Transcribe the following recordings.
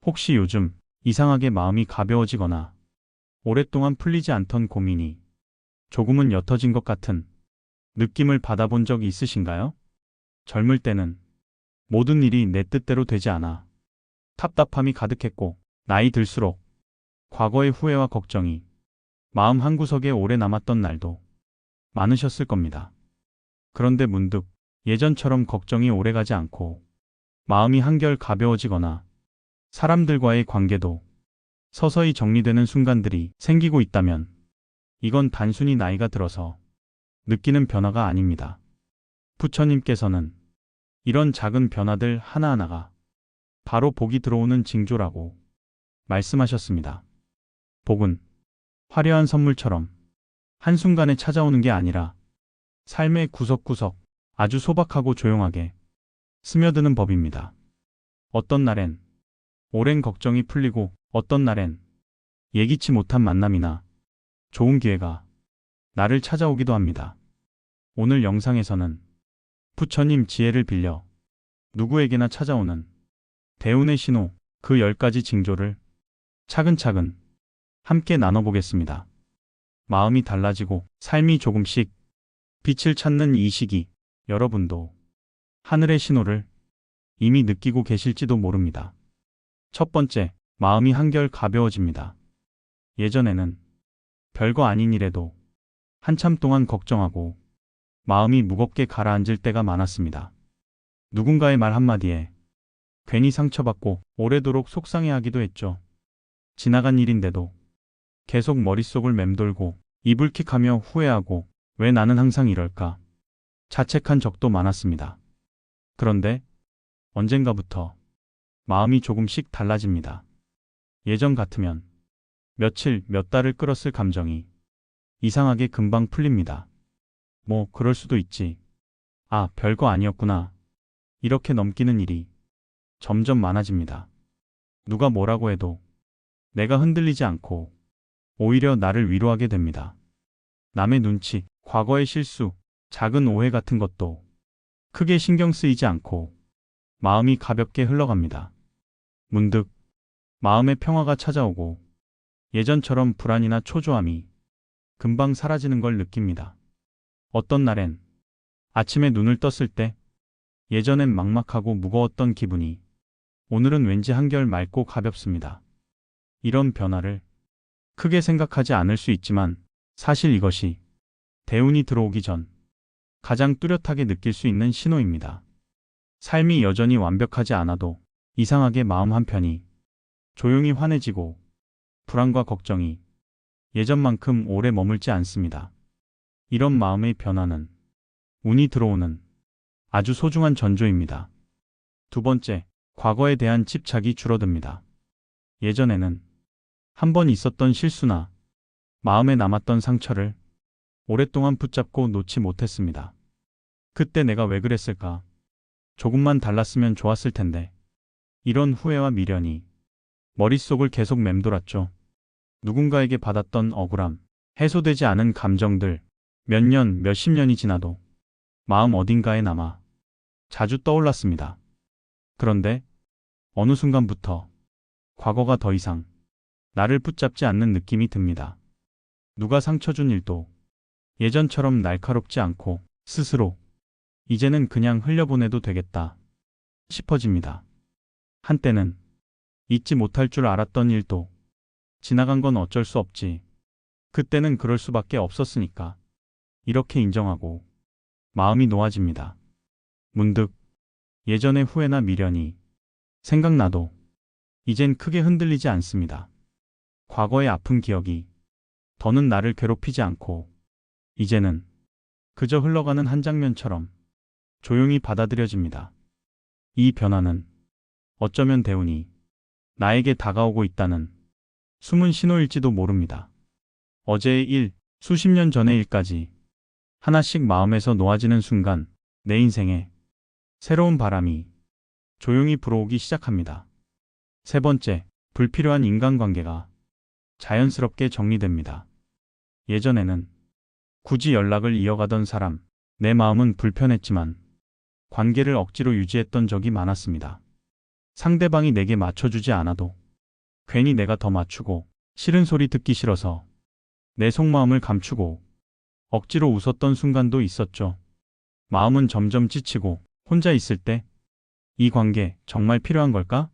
혹시 요즘 이상하게 마음이 가벼워지거나 오랫동안 풀리지 않던 고민이 조금은 옅어진 것 같은 느낌을 받아본 적 있으신가요? 젊을 때는 모든 일이 내 뜻대로 되지 않아 답답함이 가득했고, 나이 들수록 과거의 후회와 걱정이 마음 한구석에 오래 남았던 날도 많으셨을 겁니다. 그런데 문득 예전처럼 걱정이 오래가지 않고 마음이 한결 가벼워지거나 사람들과의 관계도 서서히 정리되는 순간들이 생기고 있다면 이건 단순히 나이가 들어서 느끼는 변화가 아닙니다. 부처님께서는 이런 작은 변화들 하나하나가 바로 복이 들어오는 징조라고 말씀하셨습니다. 복은 화려한 선물처럼 한순간에 찾아오는 게 아니라 삶의 구석구석 아주 소박하고 조용하게 스며드는 법입니다. 어떤 날엔 오랜 걱정이 풀리고 어떤 날엔 예기치 못한 만남이나 좋은 기회가 나를 찾아오기도 합니다. 오늘 영상에서는 부처님 지혜를 빌려 누구에게나 찾아오는 대운의 신호 그 10가지 징조를 차근차근 함께 나눠보겠습니다. 마음이 달라지고 삶이 조금씩 빛을 찾는 이 시기, 여러분도 하늘의 신호를 이미 느끼고 계실지도 모릅니다. 첫 번째, 마음이 한결 가벼워집니다. 예전에는 별거 아닌 일에도 한참 동안 걱정하고 마음이 무겁게 가라앉을 때가 많았습니다. 누군가의 말 한마디에 괜히 상처받고 오래도록 속상해하기도 했죠. 지나간 일인데도 계속 머릿속을 맴돌고 이불킥하며 후회하고 왜 나는 항상 이럴까 자책한 적도 많았습니다. 그런데 언젠가부터 마음이 조금씩 달라집니다. 예전 같으면 며칠, 몇 달을 끌었을 감정이 이상하게 금방 풀립니다. 뭐 그럴 수도 있지. 아, 별거 아니었구나. 이렇게 넘기는 일이 점점 많아집니다. 누가 뭐라고 해도 내가 흔들리지 않고 오히려 나를 위로하게 됩니다. 남의 눈치, 과거의 실수, 작은 오해 같은 것도 크게 신경 쓰이지 않고 마음이 가볍게 흘러갑니다. 문득 마음의 평화가 찾아오고 예전처럼 불안이나 초조함이 금방 사라지는 걸 느낍니다. 어떤 날엔 아침에 눈을 떴을 때 예전엔 막막하고 무거웠던 기분이 오늘은 왠지 한결 맑고 가볍습니다. 이런 변화를 크게 생각하지 않을 수 있지만 사실 이것이 대운이 들어오기 전 가장 뚜렷하게 느낄 수 있는 신호입니다. 삶이 여전히 완벽하지 않아도 이상하게 마음 한편이 조용히 환해지고 불안과 걱정이 예전만큼 오래 머물지 않습니다. 이런 마음의 변화는 운이 들어오는 아주 소중한 전조입니다. 두 번째, 과거에 대한 집착이 줄어듭니다. 예전에는 한 번 있었던 실수나 마음에 남았던 상처를 오랫동안 붙잡고 놓지 못했습니다. 그때 내가 왜 그랬을까? 조금만 달랐으면 좋았을 텐데. 이런 후회와 미련이 머릿속을 계속 맴돌았죠. 누군가에게 받았던 억울함, 해소되지 않은 감정들, 몇 년, 몇십 년이 지나도 마음 어딘가에 남아 자주 떠올랐습니다. 그런데 어느 순간부터 과거가 더 이상 나를 붙잡지 않는 느낌이 듭니다. 누가 상처 준 일도 예전처럼 날카롭지 않고 스스로 이제는 그냥 흘려보내도 되겠다 싶어집니다. 한때는 잊지 못할 줄 알았던 일도 지나간 건 어쩔 수 없지. 그때는 그럴 수밖에 없었으니까. 이렇게 인정하고 마음이 놓아집니다. 문득 예전의 후회나 미련이 생각나도 이젠 크게 흔들리지 않습니다. 과거의 아픈 기억이 더는 나를 괴롭히지 않고 이제는 그저 흘러가는 한 장면처럼 조용히 받아들여집니다. 이 변화는 어쩌면 대운이 나에게 다가오고 있다는 숨은 신호일지도 모릅니다. 어제의 일, 수십 년 전의 일까지 하나씩 마음에서 놓아지는 순간 내 인생에 새로운 바람이 조용히 불어오기 시작합니다. 세 번째, 불필요한 인간관계가 자연스럽게 정리됩니다. 예전에는 굳이 연락을 이어가던 사람, 내 마음은 불편했지만 관계를 억지로 유지했던 적이 많았습니다. 상대방이 내게 맞춰주지 않아도 괜히 내가 더 맞추고 싫은 소리 듣기 싫어서 내 속마음을 감추고 억지로 웃었던 순간도 있었죠. 마음은 점점 지치고 혼자 있을 때 이 관계 정말 필요한 걸까?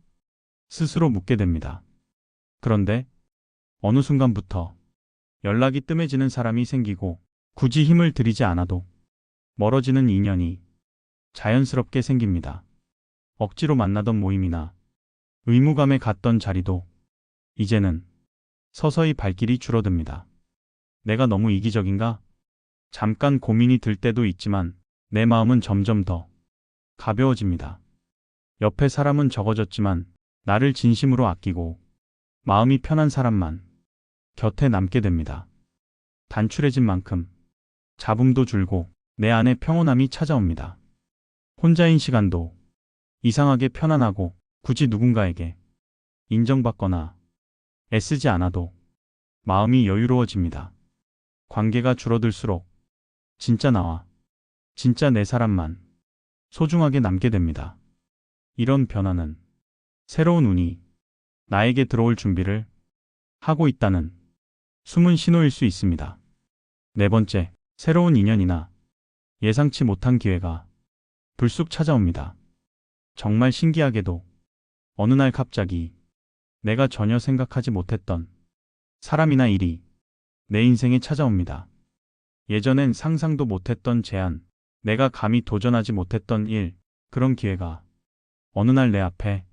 스스로 묻게 됩니다. 그런데 어느 순간부터 연락이 뜸해지는 사람이 생기고 굳이 힘을 들이지 않아도 멀어지는 인연이 자연스럽게 생깁니다. 억지로 만나던 모임이나 의무감에 갔던 자리도 이제는 서서히 발길이 줄어듭니다. 내가 너무 이기적인가? 잠깐 고민이 들 때도 있지만 내 마음은 점점 더 가벼워집니다. 옆에 사람은 적어졌지만 나를 진심으로 아끼고 마음이 편한 사람만 곁에 남게 됩니다. 단출해진 만큼 잡음도 줄고 내 안에 평온함이 찾아옵니다. 혼자인 시간도 이상하게 편안하고 굳이 누군가에게 인정받거나 애쓰지 않아도 마음이 여유로워집니다. 관계가 줄어들수록 진짜 나와, 진짜 내 사람만 소중하게 남게 됩니다. 이런 변화는 새로운 운이 나에게 들어올 준비를 하고 있다는 숨은 신호일 수 있습니다. 네 번째, 새로운 인연이나 예상치 못한 기회가 불쑥 찾아옵니다. 정말 신기하게도 어느 날 갑자기 내가 전혀 생각하지 못했던 사람이나 일이 내 인생에 찾아옵니다. 예전엔 상상도 못했던 제안, 내가 감히 도전하지 못했던 일, 그런 기회가 어느 날 내 앞에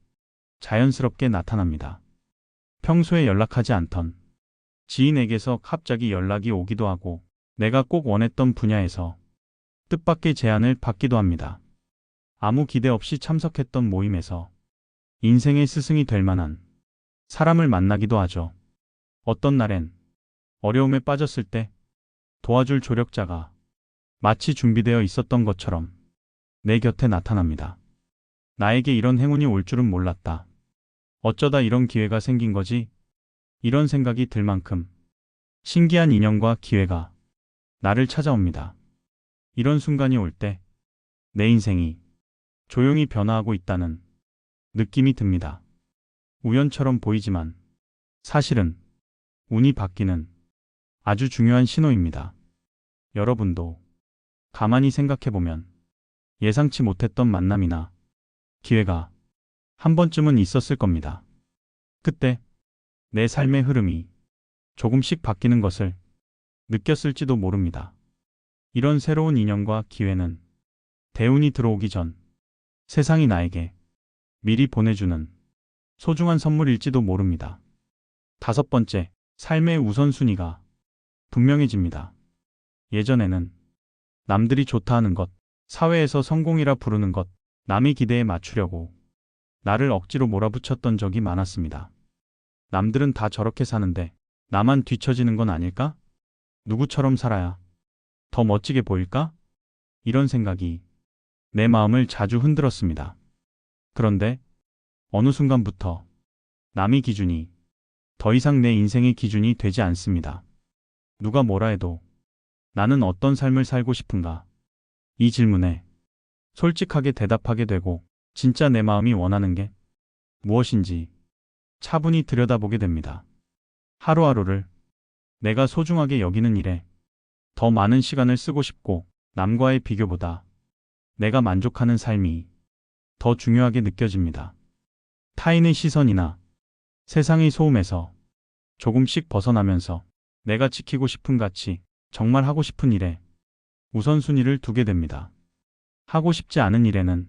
자연스럽게 나타납니다. 평소에 연락하지 않던 지인에게서 갑자기 연락이 오기도 하고 내가 꼭 원했던 분야에서 뜻밖의 제안을 받기도 합니다. 아무 기대 없이 참석했던 모임에서 인생의 스승이 될 만한 사람을 만나기도 하죠. 어떤 날엔 어려움에 빠졌을 때 도와줄 조력자가 마치 준비되어 있었던 것처럼 내 곁에 나타납니다. 나에게 이런 행운이 올 줄은 몰랐다. 어쩌다 이런 기회가 생긴 거지? 이런 생각이 들 만큼 신기한 인연과 기회가 나를 찾아옵니다. 이런 순간이 올 때 내 인생이 조용히 변화하고 있다는 느낌이 듭니다. 우연처럼 보이지만 사실은 운이 바뀌는 아주 중요한 신호입니다. 여러분도 가만히 생각해보면 예상치 못했던 만남이나 기회가 한 번쯤은 있었을 겁니다. 그때 내 삶의 흐름이 조금씩 바뀌는 것을 느꼈을지도 모릅니다. 이런 새로운 인연과 기회는 대운이 들어오기 전 세상이 나에게 미리 보내주는 소중한 선물일지도 모릅니다. 다섯 번째, 삶의 우선순위가 분명해집니다. 예전에는 남들이 좋다 하는 것, 사회에서 성공이라 부르는 것, 남의 기대에 맞추려고 나를 억지로 몰아붙였던 적이 많았습니다. 남들은 다 저렇게 사는데 나만 뒤처지는 건 아닐까? 누구처럼 살아야 더 멋지게 보일까? 이런 생각이 내 마음을 자주 흔들었습니다. 그런데 어느 순간부터 남의 기준이 더 이상 내 인생의 기준이 되지 않습니다. 누가 뭐라 해도 나는 어떤 삶을 살고 싶은가? 이 질문에 솔직하게 대답하게 되고 진짜 내 마음이 원하는 게 무엇인지 차분히 들여다보게 됩니다. 하루하루를 내가 소중하게 여기는 일에 더 많은 시간을 쓰고 싶고 남과의 비교보다 내가 만족하는 삶이 더 중요하게 느껴집니다. 타인의 시선이나 세상의 소음에서 조금씩 벗어나면서 내가 지키고 싶은 가치, 정말 하고 싶은 일에 우선순위를 두게 됩니다. 하고 싶지 않은 일에는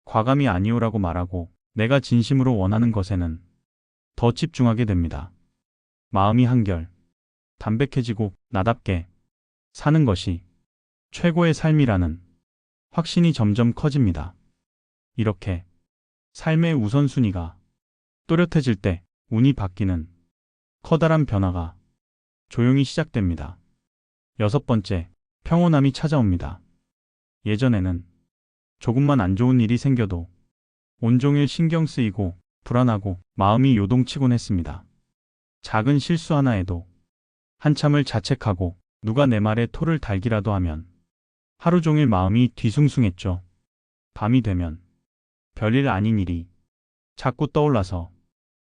과감히 아니오라고 말하고 내가 진심으로 원하는 것에는 더 집중하게 됩니다. 마음이 한결 담백해지고 나답게 사는 것이 최고의 삶이라는 확신이 점점 커집니다. 이렇게 삶의 우선순위가 또렷해질 때 운이 바뀌는 커다란 변화가 조용히 시작됩니다. 여섯 번째, 평온함이 찾아옵니다. 예전에는 조금만 안 좋은 일이 생겨도 온종일 신경 쓰이고 불안하고 마음이 요동치곤 했습니다. 작은 실수 하나에도 한참을 자책하고 누가 내 말에 토를 달기라도 하면 하루 종일 마음이 뒤숭숭했죠. 밤이 되면 별일 아닌 일이 자꾸 떠올라서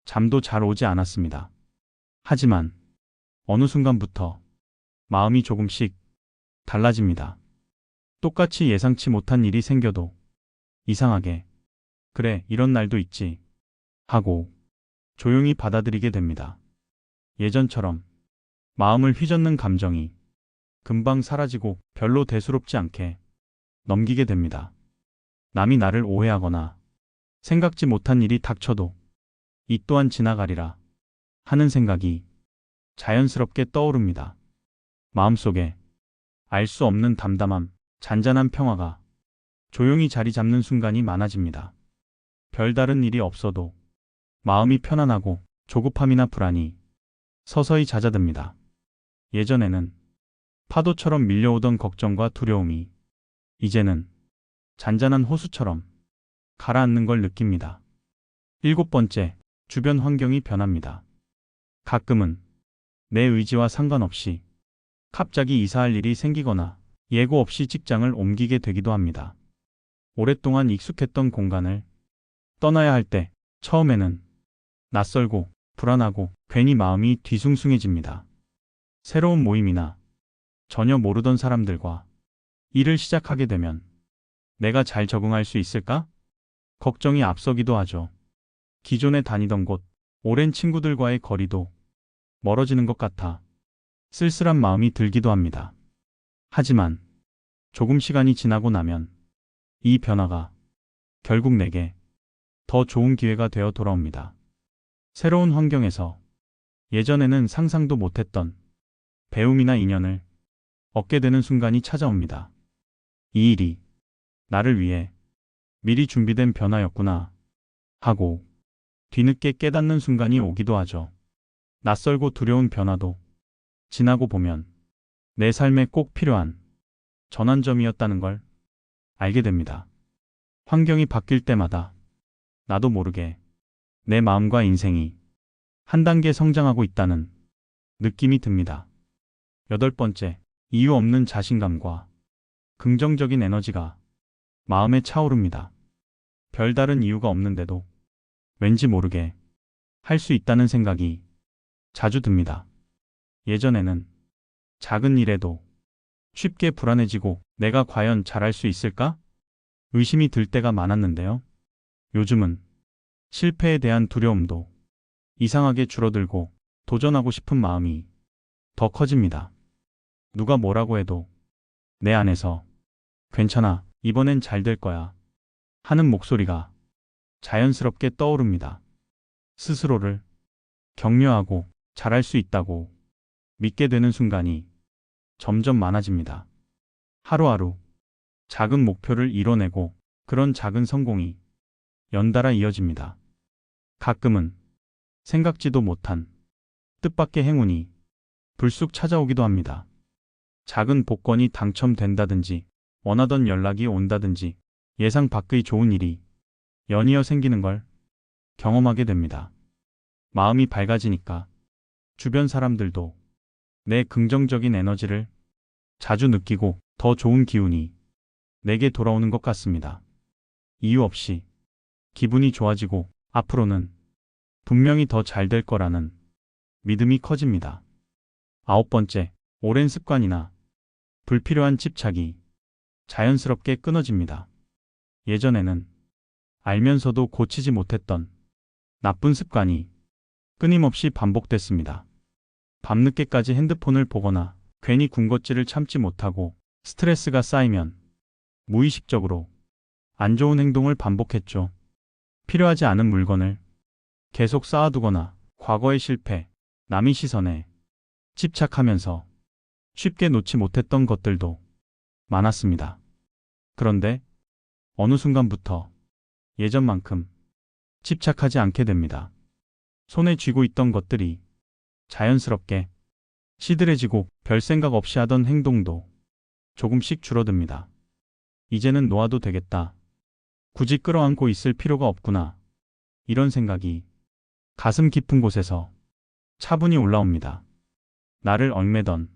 잠도 잘 오지 않았습니다. 하지만 어느 순간부터 마음이 조금씩 달라집니다. 똑같이 예상치 못한 일이 생겨도 이상하게 그래, 이런 날도 있지 하고 조용히 받아들이게 됩니다. 예전처럼 마음을 휘젓는 감정이 금방 사라지고 별로 대수롭지 않게 넘기게 됩니다. 남이 나를 오해하거나 생각지 못한 일이 닥쳐도 이 또한 지나가리라 하는 생각이 자연스럽게 떠오릅니다. 마음속에 알 수 없는 담담함, 잔잔한 평화가 조용히 자리 잡는 순간이 많아집니다. 별다른 일이 없어도 마음이 편안하고 조급함이나 불안이 서서히 잦아듭니다. 예전에는 파도처럼 밀려오던 걱정과 두려움이 이제는 잔잔한 호수처럼 가라앉는 걸 느낍니다. 7번째, 주변 환경이 변합니다. 가끔은 내 의지와 상관없이 갑자기 이사할 일이 생기거나 예고 없이 직장을 옮기게 되기도 합니다. 오랫동안 익숙했던 공간을 떠나야 할 때 처음에는 낯설고 불안하고 괜히 마음이 뒤숭숭해집니다. 새로운 모임이나 전혀 모르던 사람들과 일을 시작하게 되면 내가 잘 적응할 수 있을까? 걱정이 앞서기도 하죠. 기존에 다니던 곳, 오랜 친구들과의 거리도 멀어지는 것 같아 쓸쓸한 마음이 들기도 합니다. 하지만 조금 시간이 지나고 나면 이 변화가 결국 내게 더 좋은 기회가 되어 돌아옵니다. 새로운 환경에서 예전에는 상상도 못했던 배움이나 인연을 얻게 되는 순간이 찾아옵니다. 이 일이 나를 위해 미리 준비된 변화였구나 하고 뒤늦게 깨닫는 순간이 오기도 하죠. 낯설고 두려운 변화도 지나고 보면 내 삶에 꼭 필요한 전환점이었다는 걸 알게 됩니다. 환경이 바뀔 때마다 나도 모르게 내 마음과 인생이 한 단계 성장하고 있다는 느낌이 듭니다. 8번째, 이유 없는 자신감과 긍정적인 에너지가 마음에 차오릅니다. 별다른 이유가 없는데도 왠지 모르게 할 수 있다는 생각이 자주 듭니다. 예전에는 작은 일에도 쉽게 불안해지고 내가 과연 잘할 수 있을까? 의심이 들 때가 많았는데요. 요즘은 실패에 대한 두려움도 이상하게 줄어들고 도전하고 싶은 마음이 더 커집니다. 누가 뭐라고 해도 내 안에서 괜찮아, 이번엔 잘 될 거야 하는 목소리가 자연스럽게 떠오릅니다. 스스로를 격려하고 잘할 수 있다고 믿게 되는 순간이 점점 많아집니다. 하루하루 작은 목표를 이뤄내고 그런 작은 성공이 연달아 이어집니다. 가끔은 생각지도 못한 뜻밖의 행운이 불쑥 찾아오기도 합니다. 작은 복권이 당첨된다든지 원하던 연락이 온다든지 예상 밖의 좋은 일이 연이어 생기는 걸 경험하게 됩니다. 마음이 밝아지니까 주변 사람들도 내 긍정적인 에너지를 자주 느끼고 더 좋은 기운이 내게 돌아오는 것 같습니다. 이유 없이 기분이 좋아지고 앞으로는 분명히 더 잘 될 거라는 믿음이 커집니다. 9번째, 오랜 습관이나 불필요한 집착이 자연스럽게 끊어집니다. 예전에는 알면서도 고치지 못했던 나쁜 습관이 끊임없이 반복됐습니다. 밤늦게까지 핸드폰을 보거나 괜히 군것질을 참지 못하고 스트레스가 쌓이면 무의식적으로 안 좋은 행동을 반복했죠. 필요하지 않은 물건을 계속 쌓아두거나 과거의 실패, 남의 시선에 집착하면서 쉽게 놓지 못했던 것들도 많았습니다. 그런데 어느 순간부터 예전만큼 집착하지 않게 됩니다. 손에 쥐고 있던 것들이 자연스럽게 시들해지고 별 생각 없이 하던 행동도 조금씩 줄어듭니다. 이제는 놓아도 되겠다. 굳이 끌어안고 있을 필요가 없구나. 이런 생각이 가슴 깊은 곳에서 차분히 올라옵니다. 나를 얽매던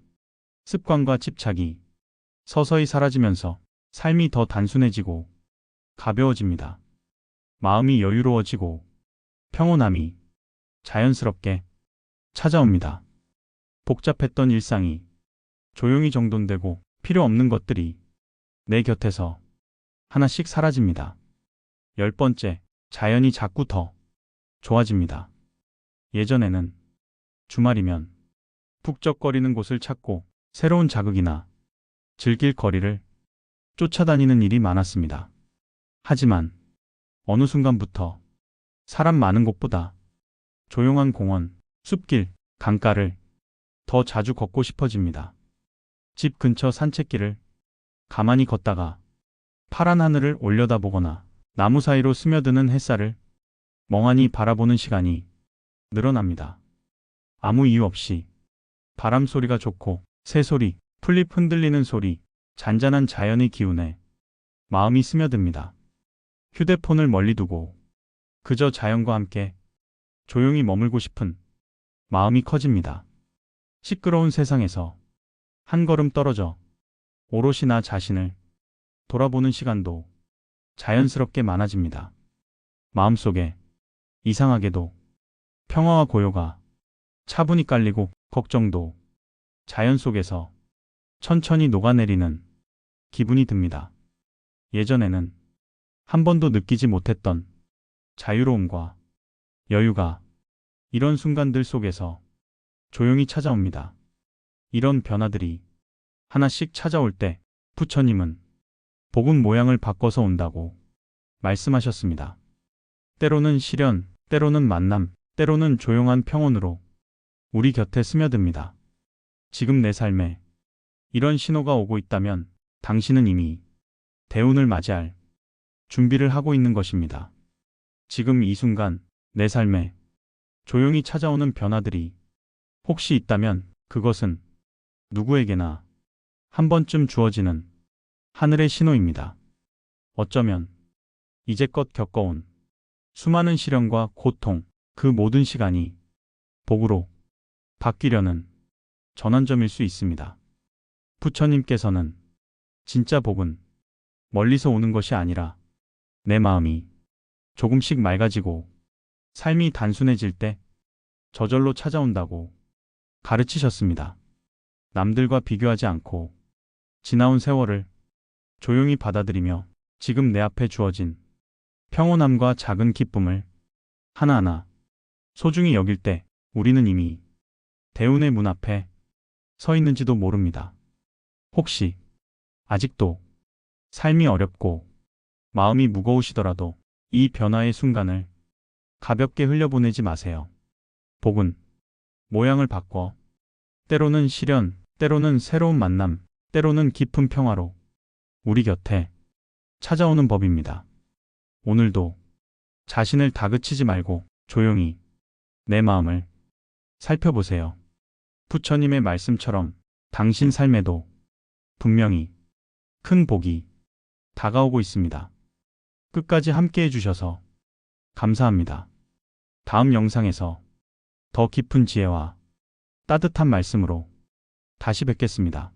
습관과 집착이 서서히 사라지면서 삶이 더 단순해지고 가벼워집니다. 마음이 여유로워지고 평온함이 자연스럽게 찾아옵니다. 복잡했던 일상이 조용히 정돈되고 필요 없는 것들이 내 곁에서 하나씩 사라집니다. 10번째, 자연이 자꾸 더 좋아집니다. 예전에는 주말이면 북적거리는 곳을 찾고 새로운 자극이나 즐길 거리를 쫓아다니는 일이 많았습니다. 하지만 어느 순간부터 사람 많은 곳보다 조용한 공원, 숲길, 강가를 더 자주 걷고 싶어집니다. 집 근처 산책길을 가만히 걷다가 파란 하늘을 올려다보거나 나무 사이로 스며드는 햇살을 멍하니 바라보는 시간이 늘어납니다. 아무 이유 없이 바람 소리가 좋고 새소리, 풀잎 흔들리는 소리, 잔잔한 자연의 기운에 마음이 스며듭니다. 휴대폰을 멀리 두고 그저 자연과 함께 조용히 머물고 싶은 마음이 커집니다. 시끄러운 세상에서 한 걸음 떨어져 오롯이 나 자신을 돌아보는 시간도 자연스럽게 많아집니다. 마음속에 이상하게도 평화와 고요가 차분히 깔리고 걱정도 자연 속에서 천천히 녹아내리는 기분이 듭니다. 예전에는 한 번도 느끼지 못했던 자유로움과 여유가 이런 순간들 속에서 조용히 찾아옵니다. 이런 변화들이 하나씩 찾아올 때 부처님은 복은 모양을 바꿔서 온다고 말씀하셨습니다. 때로는 시련, 때로는 만남, 때로는 조용한 평온으로 우리 곁에 스며듭니다. 지금 내 삶에 이런 신호가 오고 있다면 당신은 이미 대운을 맞이할 준비를 하고 있는 것입니다. 지금 이 순간 내 삶에 조용히 찾아오는 변화들이 혹시 있다면 그것은 누구에게나 한 번쯤 주어지는 하늘의 신호입니다. 어쩌면 이제껏 겪어온 수많은 시련과 고통, 그 모든 시간이 복으로 바뀌려는 전환점일 수 있습니다. 부처님께서는 진짜 복은 멀리서 오는 것이 아니라 내 마음이 조금씩 맑아지고 삶이 단순해질 때 저절로 찾아온다고 가르치셨습니다. 남들과 비교하지 않고 지나온 세월을 조용히 받아들이며 지금 내 앞에 주어진 평온함과 작은 기쁨을 하나하나 소중히 여길 때 우리는 이미 대운의 문 앞에 서 있는지도 모릅니다. 혹시 아직도 삶이 어렵고 마음이 무거우시더라도 이 변화의 순간을 가볍게 흘려보내지 마세요. 복은 모양을 바꿔 때로는 시련, 때로는 새로운 만남, 때로는 깊은 평화로 우리 곁에 찾아오는 법입니다. 오늘도 자신을 다그치지 말고 조용히 내 마음을 살펴보세요. 부처님의 말씀처럼 당신 삶에도 분명히 큰 복이 다가오고 있습니다. 끝까지 함께 해주셔서 감사합니다. 다음 영상에서 더 깊은 지혜와 따뜻한 말씀으로 다시 뵙겠습니다.